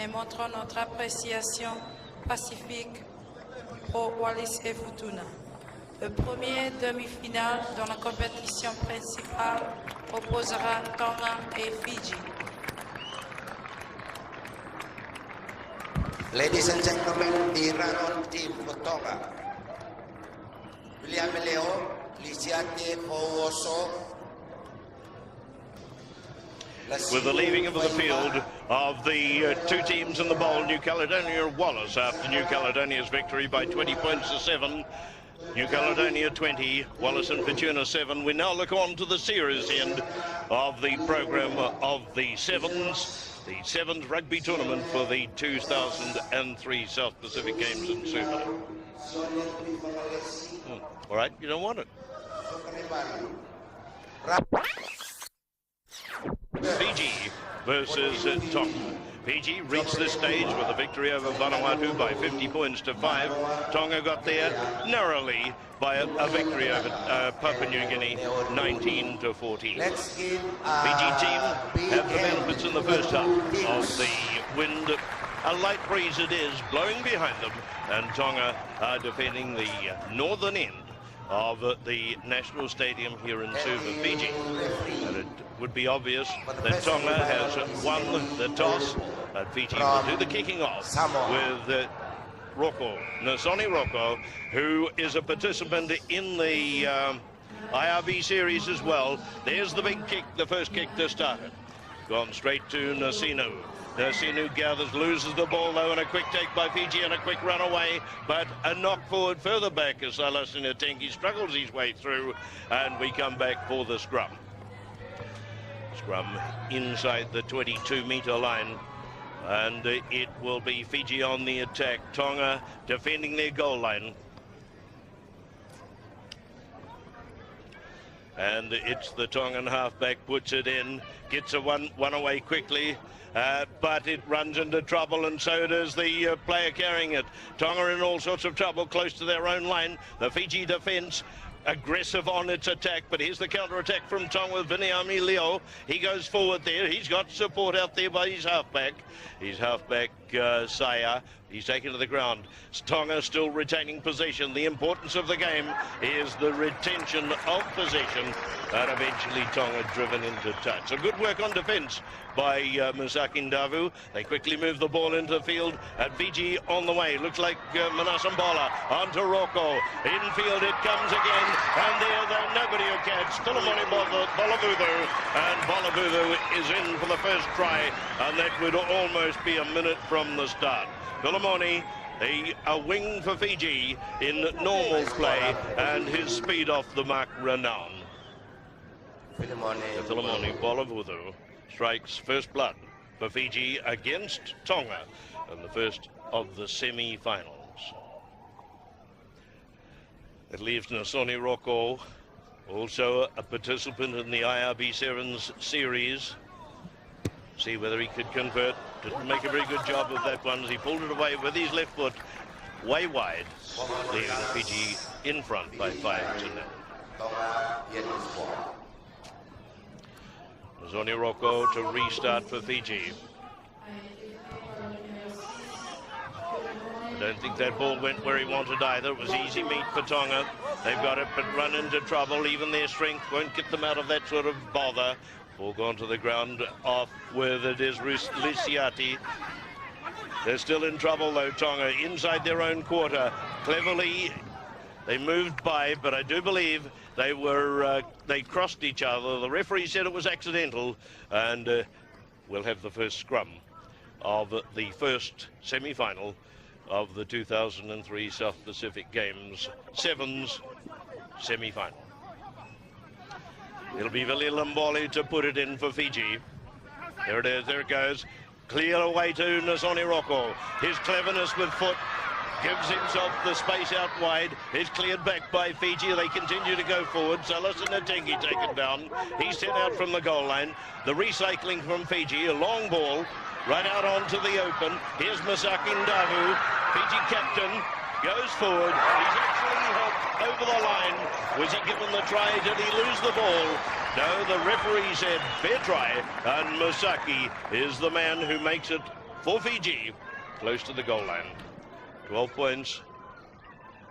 et montrons notre appréciation pacifique pour Wallis et Futuna. Le premier demi-finale dans la compétition principale opposera Tonga et Fiji. Ladies and gentlemen, the run-on team for Tonga. William Leo, Lisiate Owoso. With the leaving of the field of the two teams in the bowl, New Caledonia and Wallis, after New Caledonia's victory by 20 points to 7. New Caledonia 20, Wallis and Futuna 7. We now look on to the series end of the program of the Sevens rugby tournament for the 2003 South Pacific Games in Suva. All right, you don't want it. Fiji versus Tonga. Fiji reached this stage with a victory over Vanuatu by 50 points to 5. Tonga got there narrowly by a victory over Papua New Guinea, 19 to 14. Fiji team have the benefits in the first half of the wind. A light breeze it is blowing behind them, and Tonga are defending the northern end of the national stadium here in Suva, Fiji. And it would be obvious that Tonga has won the toss, and Fiji will do the kicking off with Nosoni Roko, who is a participant in the IRB series as well. There's the big kick, the first kick to start it. Gone straight to Nasinu. Nasinu gathers, loses the ball though, and a quick take by Fiji and a quick run away, but a knock forward further back as Salasina Tengi struggles his way through, and we come back for the scrum. Scrum inside the 22-metre line, and it will be Fiji on the attack. Tonga defending their goal line. And it's the Tongan halfback, puts it in, gets a one away quickly, but it runs into trouble, and so does the player carrying it. Tonga in all sorts of trouble close to their own line. The Fiji defence aggressive on its attack, but here's the counter-attack from Tonga with Viniami Leo. He goes forward there. He's got support out there by his halfback. His halfback, Saya. He's taken to the ground. Tonga still retaining possession. The importance of the game is the retention of possession, and eventually Tonga driven into touch. So good work on defence by Musaki Ndavu. They quickly move the ball into the field, and Fiji on the way. Looks like Manasambola onto Roko. Infield it comes again, and there's nobody who catch. Philemoni Bolabuthu, and Bolabuthu is in for the first try, and that would almost be a minute from the start. Philemoni, a wing for Fiji in normal play, and his speed off the mark renowned. Philemoni Bolabuthu strikes first blood for Fiji against Tonga in the first of the semi-finals. It leaves Nosoni Roko, also a participant in the IRB Sevens series. See whether he could convert. Didn't make a very good job of that one as he pulled it away with his left foot way wide, leaving Fiji in front by 5 to 0. Nosoni Roko to restart for Fiji. I don't think that ball went where he wanted either. It was easy meat for Tonga. They've got it, but run into trouble. Even their strength won't get them out of that sort of bother. Ball gone to the ground off with it is Lisiati. They're still in trouble though, Tonga, inside their own quarter. Cleverly, they moved by, but I do believe they crossed each other. The referee said it was accidental, and we'll have the first scrum of the first semi-final of the 2003 South Pacific Games Sevens semi-final. It'll be Vili Lamboli to put it in for Fiji. There it is, there it goes. Clear away to Nosoni Roko. His cleverness with foot gives himself the space out wide. Is cleared back by Fiji. They continue to go forward. Salasina Tengi taken down. He's sent out from the goal line. The recycling from Fiji, a long ball right out onto the open. Here's Musaki Ndavu, Fiji captain, goes forward. He's actually helped over the line. Was he given the try? Did he lose the ball? No, the referee said fair try, and Musaki is the man who makes it for Fiji, close to the goal line. 12 points.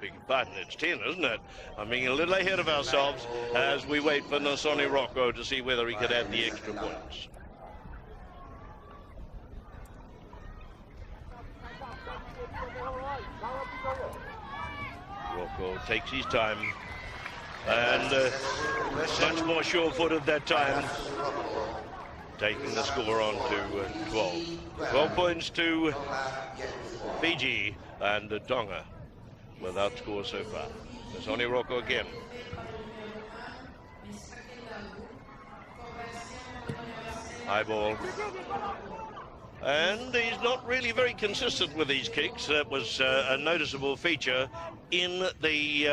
Beg your pardon, it's 10, isn't it? I'm being a little ahead of ourselves as we wait for Nosoni Rocco to see whether he could add the extra points. Rocco takes his time and much more sure-footed that time, taking the score on to 12. 12 points to Fiji and Tonga without score so far. Nosoni Rocco again. High ball. And he's not really very consistent with these kicks. That was a noticeable feature in the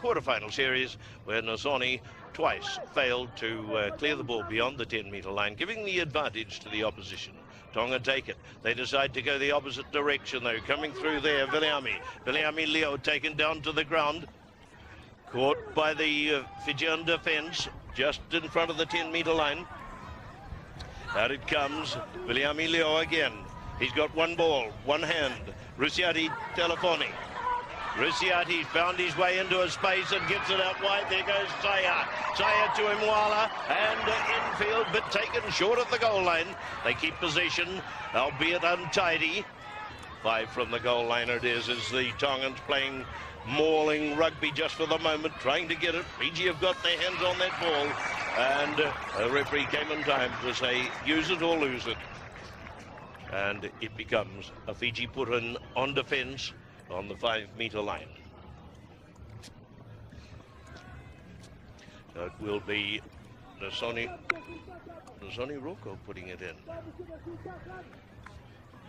quarterfinal series, where Nosoni twice failed to clear the ball beyond the 10-metre line, giving the advantage to the opposition. Tonga take it. They decide to go the opposite direction, though. Coming through there, Viliami Leo taken down to the ground. Caught by the Fijian defence, just in front of the 10-metre line. Out it comes, Viliami Leo again. He's got one ball, one hand. Rusiati Telefoni. Rusiati found his way into a space and gets it out wide. There goes Saya. Saya to Imwala and infield, but taken short of the goal line. They keep possession, albeit untidy. 5 from the goal line it is, as the Tongans playing mauling rugby just for the moment, trying to get it. Fiji have got their hands on that ball, and the referee came in time to say, use it or lose it. And it becomes a Fiji put in on defence on the 5-metre line. So it will be Nosoni Rocco putting it in.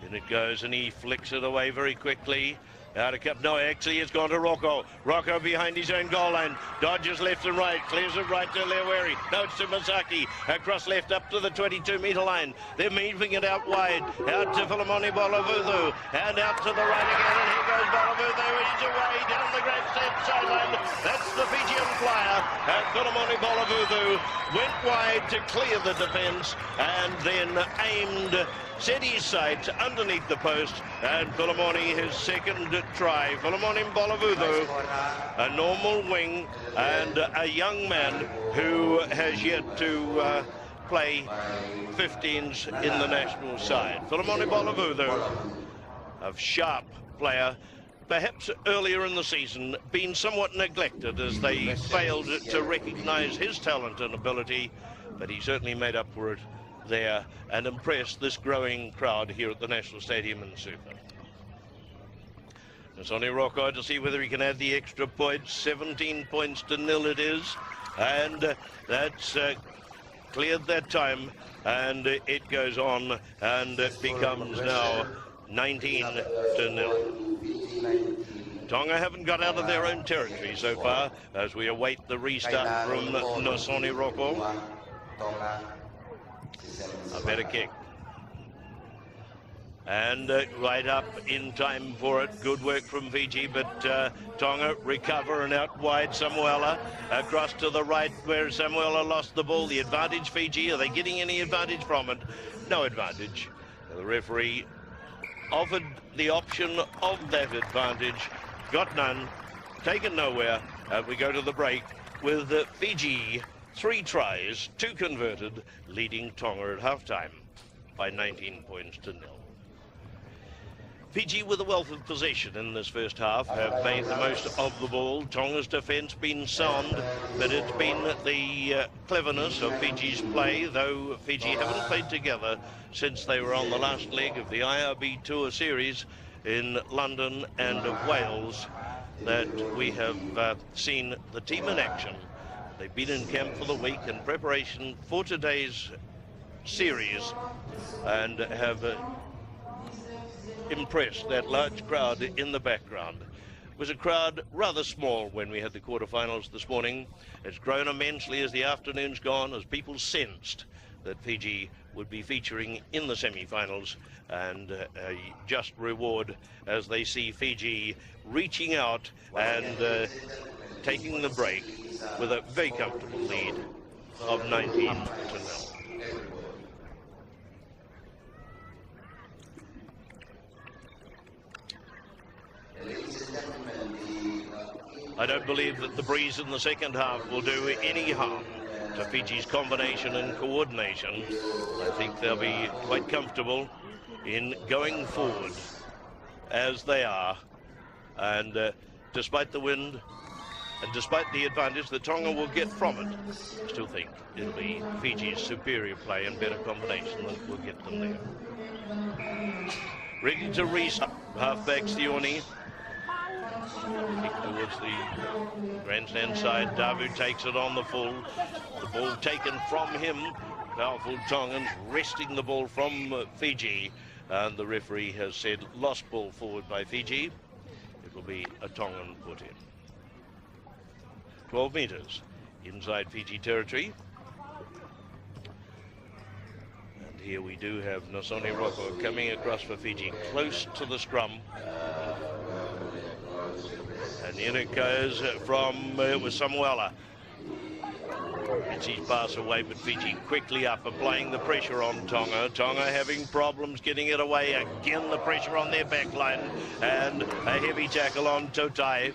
In it goes, and he flicks it away very quickly. Out of cup. No, actually, it's gone to Rocco. Rocco behind his own goal line. Dodges left and right. Clears it right to Leweri. No, it's to Masaki. Across left up to the 22-metre line. They're moving it out wide. Out to Filimoni Bolavuthu. And out to the right again. And here goes Bolavuthu. He's away down the great sideline. That's the Fijian flyer. And Filimoni Bolavuthu went wide to clear the defence. And then aimed, set his sights underneath the post, and Filimoni his second try. Filimoni Bolavuthu, a normal wing and a young man who has yet to play 15s in the national side. Filimoni Bolavuthu, a sharp player, perhaps earlier in the season been somewhat neglected as they failed to recognise his talent and ability, but he certainly made up for it there and impressed this growing crowd here at the National Stadium in Suva. Nosoni Rocco to see whether he can add the extra points. 17 points to 0 it is, and that's cleared that time, and it goes on, and it becomes now 19 to 0. Tonga haven't got out of their own territory so far as we await the restart from Nosoni Rocco. A better kick. And right up in time for it. Good work from Fiji, but Tonga recover, and out wide Samuela. Across to the right where Samuela lost the ball. The advantage Fiji. Are they getting any advantage from it? No advantage. The referee offered the option of that advantage. Got none. Taken nowhere. We go to the break with Fiji 3 tries, 2 converted, leading Tonga at half-time by 19 points to 0. Fiji, with a wealth of possession in this first half, have made the most of the ball. Tonga's defence been sound, but it's been the cleverness of Fiji's play, though Fiji haven't played together since they were on the last leg of the IRB Tour Series in London and Wales, that we have seen the team in action. They've been in camp for the week in preparation for today's series and have impressed that large crowd in the background. It was a crowd rather small when we had the quarterfinals this morning. It's grown immensely as the afternoon's gone, as people sensed that Fiji would be featuring in the semi-finals, and a just reward as they see Fiji reaching out and taking the break with a very comfortable lead of 19 to 0. I don't believe that the breeze in the second half will do any harm to Fiji's combination and coordination. I think they'll be quite comfortable in going forward as they are. And despite the wind and despite the advantage that Tonga will get from it, I still think it'll be Fiji's superior play and better combination that will get them there. Ready to restart, halfback Sione. Kick towards the grandstand side. Davu takes it on the full. The ball taken from him. Powerful Tongans wresting the ball from Fiji. And the referee has said lost ball forward by Fiji. It will be a Tongan put in. 12 metres inside Fiji territory. And here we do have Nosoni Rocco coming across for Fiji, close to the scrum. And in it goes from Samuela. Gets his pass away, but Fiji quickly up, applying the pressure on Tonga. Tonga having problems getting it away. Again, the pressure on their back line. And a heavy tackle on Totai.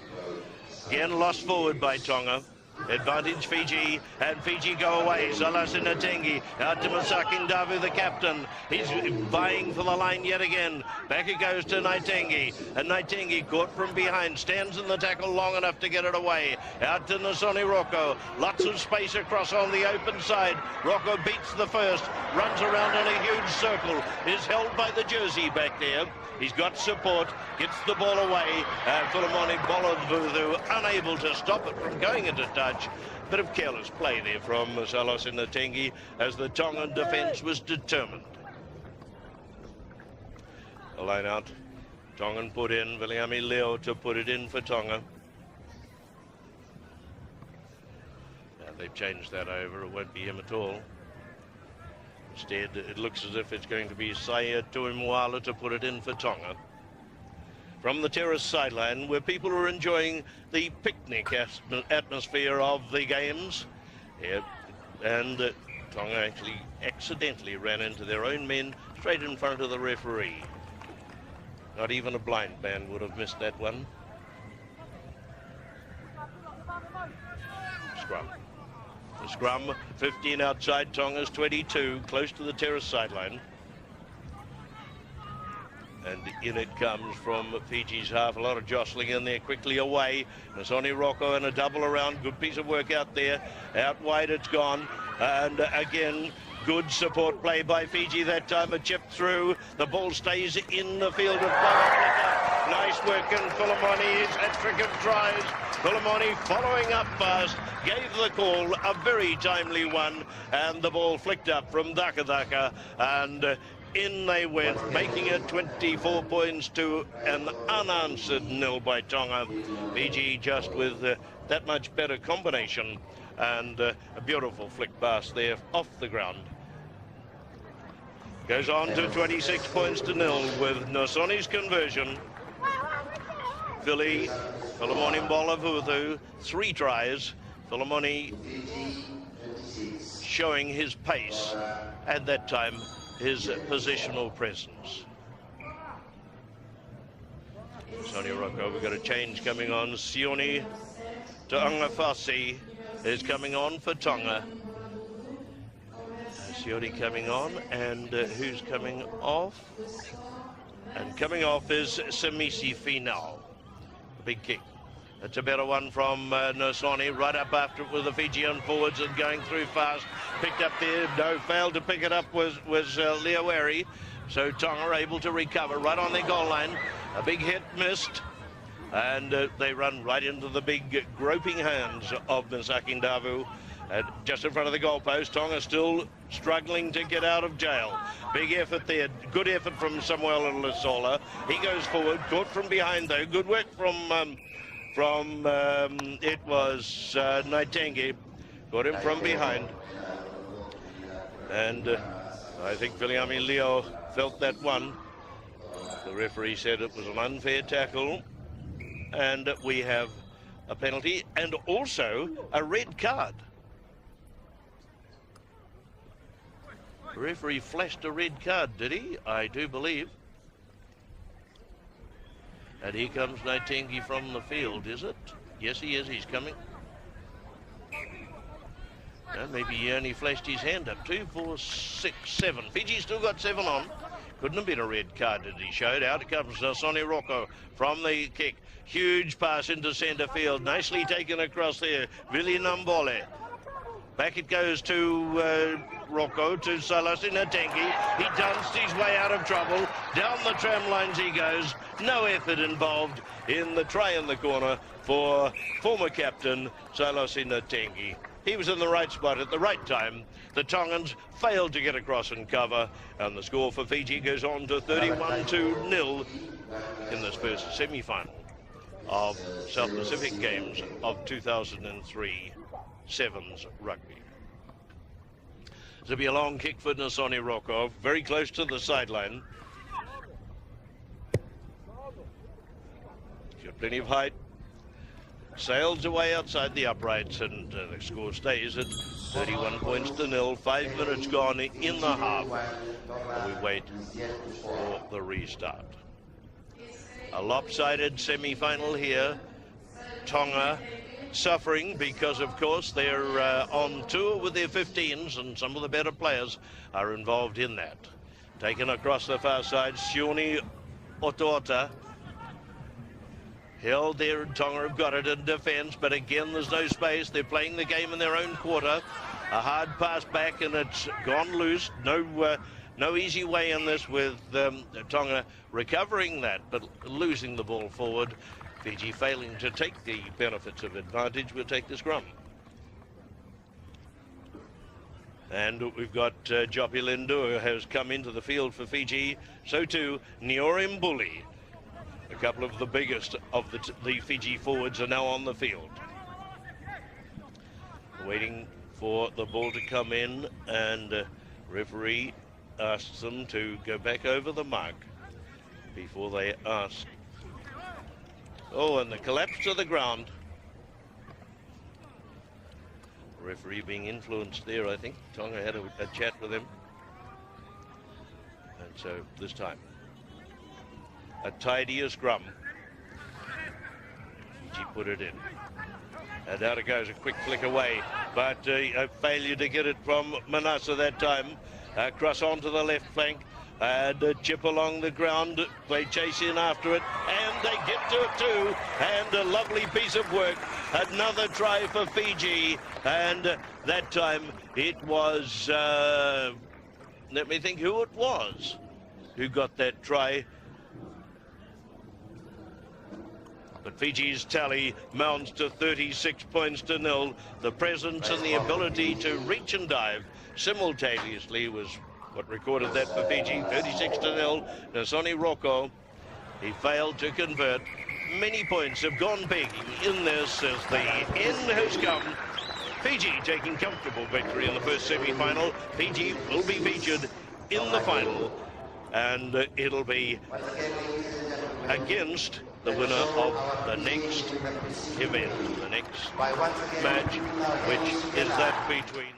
Again, lost forward by Tonga. Advantage Fiji, and Fiji go away. Salasinatenge out to Masakin Davu, the captain. He's vying for the line yet again. Back it goes to Naitengi, and Naitengi caught from behind, stands in the tackle long enough to get it away. Out to Nosoni Rocco. Lots of space across on the open side. Rocco beats the first, runs around in a huge circle, is held by the jersey back there. He's got support, gets the ball away. Philemoni Bolovudu unable to stop it from going into touch. Bit of careless play there from Salasinatenge as the Tongan defence was determined. The line out. Tongan put in, Viliami Leo to put it in for Tonga. Now they've changed that over, it won't be him at all. Instead, it looks as if it's going to be Saya Tuimwala to put it in for Tonga. From the terrace sideline, where people are enjoying the picnic atmosphere of the games. Yeah, and Tonga actually accidentally ran into their own men straight in front of the referee. Not even a blind man would have missed that one. Scrum. The scrum, 15 outside, Tonga's 22, close to the terrace sideline. And in it comes from Fiji's half, a lot of jostling in there, quickly away. Nosoni Rocco and a double around, good piece of work out there. Out wide it's gone, and again, good support play by Fiji that time, a chip through. The ball stays in the field of play. Nice work, and Philemoni's hat-trick of tries. Philemoni following up fast, gave the call, a very timely one, and the ball flicked up from Daka, and in they went, making it 24 points to an unanswered nil by Tonga. Fiji just with that much better combination, and a beautiful flick pass there off the ground. Goes on to 26 points to nil with Nosoni's conversion. Philemoni Bolovudu, 3 tries. Philemoni showing his pace, and that time his positional presence. Sonia Rocco, we've got a change coming on. Sione Tuangafasi is coming on for Tonga. Sione coming on, and who's coming off? And coming off is Samisi Finau. Big kick. It's a better one from Nosoni, right up after it with the Fijian forwards and going through fast. Picked up there, no, failed to pick it up was Leaweri. So Tonga able to recover right on their goal line. A big hit missed, and they run right into the big groping hands of Masakin Davu. Just in front of the goalpost. Tonga still struggling to get out of jail. Big effort there. Good effort from Samuel Lasola. He goes forward, caught from behind though. Good work from it was Naitengi. Caught him from behind. And I think Viliami Leo felt that one. The referee said it was an unfair tackle. And we have a penalty and also a red card. The referee flashed a red card, did he? I do believe. And here comes Naitengi from the field, is it? Yes, he is. He's coming. No, maybe he only flashed his hand up. 2, 4, 6, 7. Fiji still got 7 on. Couldn't have been a red card that he showed. Out it comes Sonny Rocco from the kick. Huge pass into centre field. Nicely taken across there. Vili Nambole. Back it goes to Rocco, to Salasina Tengi. He danced his way out of trouble. Down the tram lines he goes. No effort involved in the try in the corner for former captain Salasina Tengi. He was in the right spot at the right time. The Tongans failed to get across and cover, and the score for Fiji goes on to 31-0 in this first semi-final of South Pacific Games of 2003 Sevens Rugby. There'll be a long kick for Nasoni Rokov, very close to the sideline. He's got plenty of height. Sails away outside the uprights, and the score stays at 31-0. 5 minutes gone in the half, and we wait for the restart. A lopsided semi-final here. Tonga suffering because, of course, they're on tour with their 15s, and some of the better players are involved in that. Taken across the far side, Sione Otoota. Held there, and Tonga have got it in defence, but again there's no space. They're playing the game in their own quarter. A hard pass back, and it's gone loose. No easy way in this, with Tonga recovering that, but losing the ball forward. Fiji failing to take the benefits of advantage. We'll take the scrum. And we've got Jopi Lindu, who has come into the field for Fiji. So too, Niorim Bully. A couple of the biggest of the Fiji forwards are now on the field. Waiting for the ball to come in, and referee asks them to go back over the mark before they ask. Oh, and the collapse to the ground. Referee being influenced there, I think. Tonga had a chat with him. And so this time, a tidier scrum. Fiji put it in. And out it goes, a quick flick away. But a failure to get it from Manasa that time. Cross onto the left flank. And a chip along the ground. They chase in after it. And they get to it too. And a lovely piece of work. Another try for Fiji. And that time it was, let me think who it was who got that try. But Fiji's tally mounts to 36-0. The presence and the ability to reach and dive simultaneously was what recorded that for Fiji. 36-0. Nasoni Rocco, he failed to convert. Many points have gone begging in this as the end has come. Fiji taking comfortable victory in the first semi-final. Fiji will be featured in the final, and it'll be against the winner of the next event, the next match, which is that between